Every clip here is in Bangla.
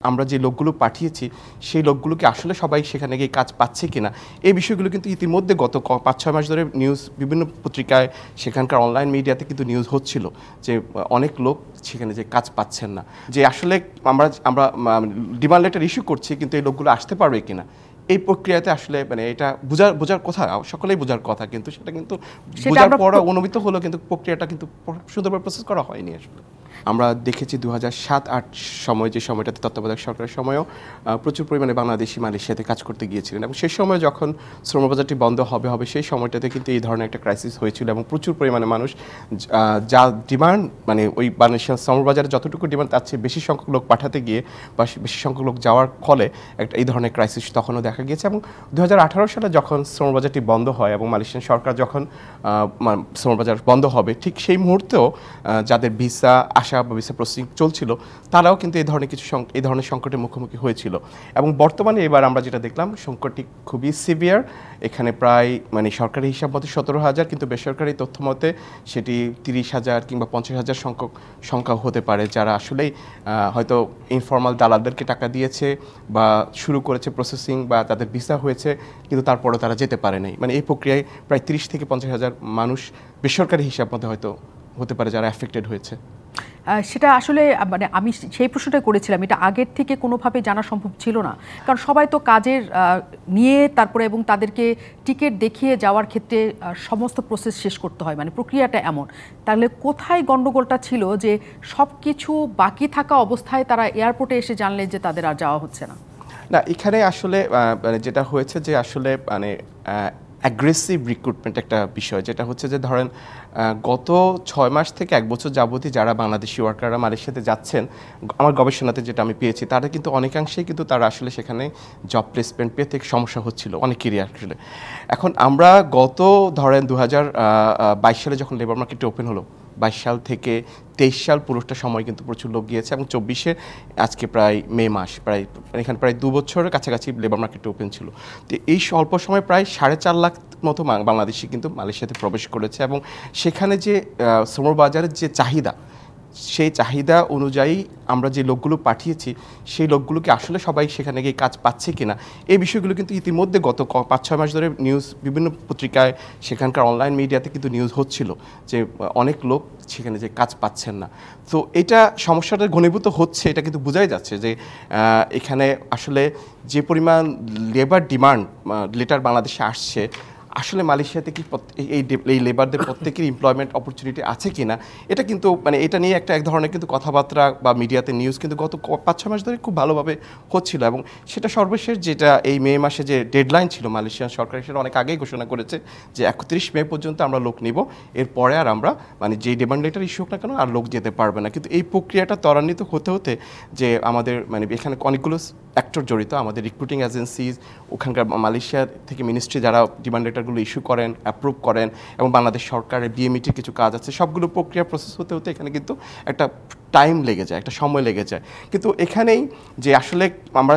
আমরা যে লোকগুলো পাঠিয়েছি সেই লোকগুলোকে আসলে সবাই সেখানে গিয়ে কাজ পাচ্ছে কিনা এই বিষয়গুলো কিন্তু ইতিমধ্যে গত ৫-৬ মাস ধরে নিউজ বিভিন্ন পত্রিকায় সেখানকার অনলাইন মিডিয়াতে কিন্তু নিউজ হচ্ছিল যে অনেক লোক সেখানে যে কাজ পাচ্ছেন না, যে আসলে আমরা আমরা ডিমান্ড লেটার ইস্যু করছি কিন্তু এই লোকগুলো আসতে পারবে কিনা এই প্রক্রিয়াতে আসলে মানে এটা বোঝার কথা, সকলেই বোঝার কথা, কিন্তু সেটা কিন্তু বোঝার পর অনুমিত হলো, কিন্তু প্রক্রিয়াটা কিন্তু সুন্দরভাবে প্রসেস করা হয়নি। আসলে আমরা দেখেছি ২০০৭-৮ সময়, যে সময়টাতে তত্ত্বাবধায়ক সরকারের সময়ও প্রচুর পরিমাণে বাংলাদেশি মালয়েশিয়াতে কাজ করতে গিয়েছিলেন, এবং সেই সময় যখন শ্রমবাজারটি বন্ধ হবে সেই সময়টাতে কিন্তু এই ধরনের একটা ক্রাইসিস হয়েছিল, এবং প্রচুর পরিমাণে মানুষ যা ডিমান্ড মানে ওই মালয়েশিয়ান শ্রমবাজারে যতটুকু ডিমান্ড তার চেয়ে বেশি সংখ্যক লোক পাঠাতে গিয়ে বা বেশি সংখ্যক লোক যাওয়ার ফলে একটা এই ধরনের ক্রাইসিস তখনও দেখা গিয়েছে। এবং ২০১৮ সালে যখন শ্রমবাজারটি বন্ধ হয় এবং মালয়েশিয়ান সরকার যখন শ্রমবাজার বন্ধ হবে ঠিক সেই মুহূর্তেও যাদের ভিসা আসা বা ভিসা প্রসেসিং চলছিল তারাও কিন্তু এই ধরনের সংকটের মুখোমুখি হয়েছিল। এবং বর্তমানে এবার আমরা যেটা দেখলাম সংকটটি খুবই সিভিয়ার। এখানে প্রায় মানে সরকারি হিসাব মতে ১৭,০০০, কিন্তু বেসরকারি তথ্য মতে সেটি ৩০,০০০ কিংবা ৫০,০০০ সংখ্যা হতে পারে, যারা আসলেই হয়তো ইনফর্মাল দালালদেরকে টাকা দিয়েছে বা শুরু করেছে প্রসেসিং বা তাদের ভিসা হয়েছে কিন্তু তারপরেও তারা যেতে পারে নাই। মানে এই প্রক্রিয়ায় প্রায় ৩০ থেকে ৫০,০০০ মানুষ বেসরকারি হিসাব মতে হয়তো হতে পারে যারা অ্যাফেক্টেড হয়েছে। সেটা আসলে মানে আমি সেই প্রশ্নটাই করেছিলাম, এটা আগের থেকে কোনোভাবে জানা সম্ভব ছিল না, কারণ সবাই তো কাজের নিয়ে তারপরে এবং তাদেরকে টিকিট দেখিয়ে যাওয়ার ক্ষেত্রে সমস্ত প্রসেস শেষ করতে হয়, মানে প্রক্রিয়াটা এমন। তাহলে কোথায় গণ্ডগোলটা ছিল যে সব কিছু বাকি থাকা অবস্থায় তারা এয়ারপোর্টে এসে জানলেন যে তাদের আর যাওয়া হচ্ছে না? না, এখানে আসলে মানে যেটা হয়েছে যে আসলে মানে অ্যাগ্রেসিভ রিক্রুটমেন্ট একটা বিষয়, যেটা হচ্ছে যে ধরেন গত ৬ মাস থেকে ১ বছর যাবতই যারা বাংলাদেশি ওয়ার্কাররা মালয়েশিয়াতে যাচ্ছেন, আমার গবেষণাতে যেটা আমি পেয়েছি তারা কিন্তু অনেকাংশেই কিন্তু তারা আসলে সেখানে জব প্লেসমেন্ট পেতে সমস্যা হচ্ছিল অনেকেরই আসলে। এখন আমরা গত ধরেন ২০২২ সালে যখন লেবার মার্কেটটা ওপেন হলো, ২২ সাল থেকে ২৩ সাল পুরোটা সময় কিন্তু প্রচুর লোক গিয়েছে, এবং ২৪-এ আজকে প্রায় মে মাস, এখানে প্রায় ২ বছরের কাছাকাছি লেবার মার্কেটটা ওপেন ছিল। তো এই স্বল্প সময় প্রায় ৪.৫ লাখ মতো বাংলাদেশি কিন্তু মালয়েশিয়াতে প্রবেশ করেছে, এবং সেখানে যে শ্রমবাজারের যে চাহিদা সেই চাহিদা অনুযায়ী আমরা যে লোকগুলো পাঠিয়েছি সেই লোকগুলোকে আসলে সবাই সেখানে গিয়ে কাজ পাচ্ছে কিনা এই বিষয়গুলো কিন্তু ইতিমধ্যে গত ৫-৬ মাস ধরে নিউজ বিভিন্ন পত্রিকায় সেখানকার অনলাইন মিডিয়াতে কিন্তু নিউজ হচ্ছিল যে অনেক লোক সেখানে যে কাজ পাচ্ছেন না। তো এটা সমস্যাটা ঘনীভূত হচ্ছে, এটা কিন্তু বোঝাই যাচ্ছে যে এখানে আসলে যে পরিমাণ লেবার ডিমান্ড লেটার বাংলাদেশে আসছে, আসলে মালয়েশিয়াতে কি এই লেবারদের প্রত্যেকের এমপ্লয়মেন্ট অপরচুনিটি আছে কিনা এটা কিন্তু মানে এটা নিয়ে এক ধরনের কিন্তু কথাবার্তা বা মিডিয়াতে নিউজ কিন্তু গত ৫-৬ মাস ধরে খুব ভালোভাবে হচ্ছিল। এবং সেটা সর্বশেষ যেটা এই মে মাসে যে ডেডলাইন ছিল মালয়েশিয়ান সরকার সেটা অনেক আগেই ঘোষণা করেছে যে ৩১ মে পর্যন্ত আমরা লোক নিব, এরপরে আর আমরা মানে যে ডিমান্ড লেটার ইস্যু হোক না কেন আর লোক যেতে পারবে না। কিন্তু এই প্রক্রিয়াটা ত্বরান্বিত হতে হতে যে আমাদের মানে এখানে অনেকগুলো অ্যাক্টর জড়িত, আমাদের রিক্রুটিং এজেন্সিজ, ওখানকার মালয়েশিয়া থেকে মিনিস্ট্রি যারা ডিমান্ড লেটারগুলো ইস্যু করেন, অ্যাপ্রুভ করেন, এবং বাংলাদেশ সরকারের বিএমইটির কিছু কাজ আছে, সবগুলো প্রক্রিয়া প্রসেস হতে হতে এখানে কিন্তু একটা টাইম লেগে যায়, একটা সময় লেগে যায়। কিন্তু এখানেই যে আসলে আমরা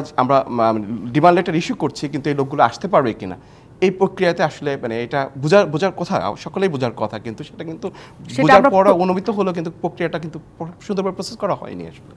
ডিমান্ড লেটার ইস্যু করছি কিন্তু এই লোকগুলো আসতে পারবে কিনা এই প্রক্রিয়াতে আসলে মানে এটা বোঝার কথা, সকলেই বোঝার কথা, কিন্তু সেটা কিন্তু বোঝার পর অনুমিত হলো, কিন্তু প্রক্রিয়াটা কিন্তু সুন্দরভাবে প্রসেস করা হয়নি আসলে।